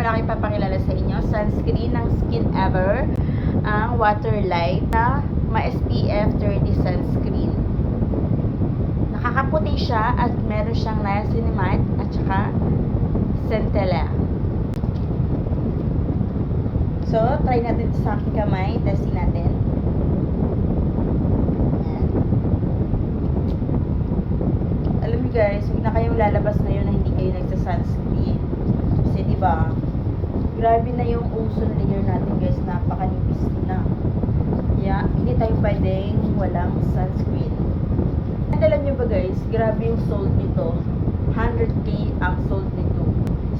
malaki papakilala sa inyo. Sunscreen ng Skin Ever. Ang Waterlight na ma-SPF 30 sunscreen. Nakakaputi siya at meron siyang niacinamide at saka centella. So, try natin sa aking kamay. Testing natin. Ayan. Alam niyo guys, huwag na kayong lalabas ngayon na hindi kayo nagsa-sunscreen. Kasi diba, grabe na yung ozone layer natin guys. Napakanipis na. Kaya, hindi tayo pwedeng walang sunscreen. Alam niyo ba guys, grabe yung sold nito. 100k ang sold nito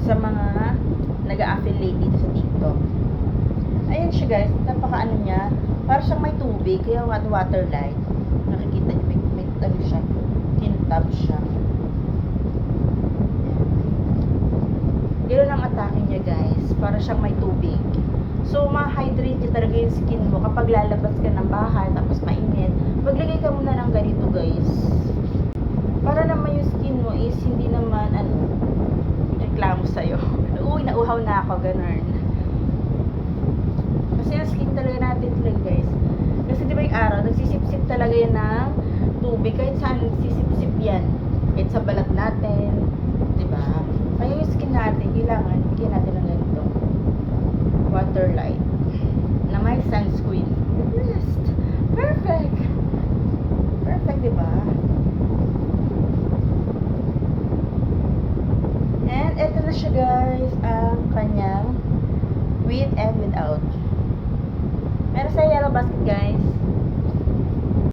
sa mga nag-a-affiliate dito sa TikTok. Ayan siya guys, napaka ano niya, para siyang may tubig, kaya waterlight. Nakikita niyo, may ano siya, tintab siya. Ganun ang atake niya guys, para siyang may tubig. So, ma-hydrate niya talaga yung skin mo kapag lalabas ka ng bahay, tapos mainit. Maglagay ka muna ng ganito guys. Para naman yung skin mo is hindi naman, reklamo sa'yo. Uy, nauhaw na ako, ganun. Kasi yung skin talaga natin lang guys. Kasi diba yung araw, nagsisip-sip talaga yan ng tubig. Kahit saan nagsisip-sip yan. Kahit sa balat natin. Diba? Kaya yung skin natin, kailangan, bigyan natin ng ganito. Waterlight. Na may sunscreen. Best. Perfect. Perfect, diba? And eto na siya guys, ang kanyang with and without. Meron sa yellow basket guys.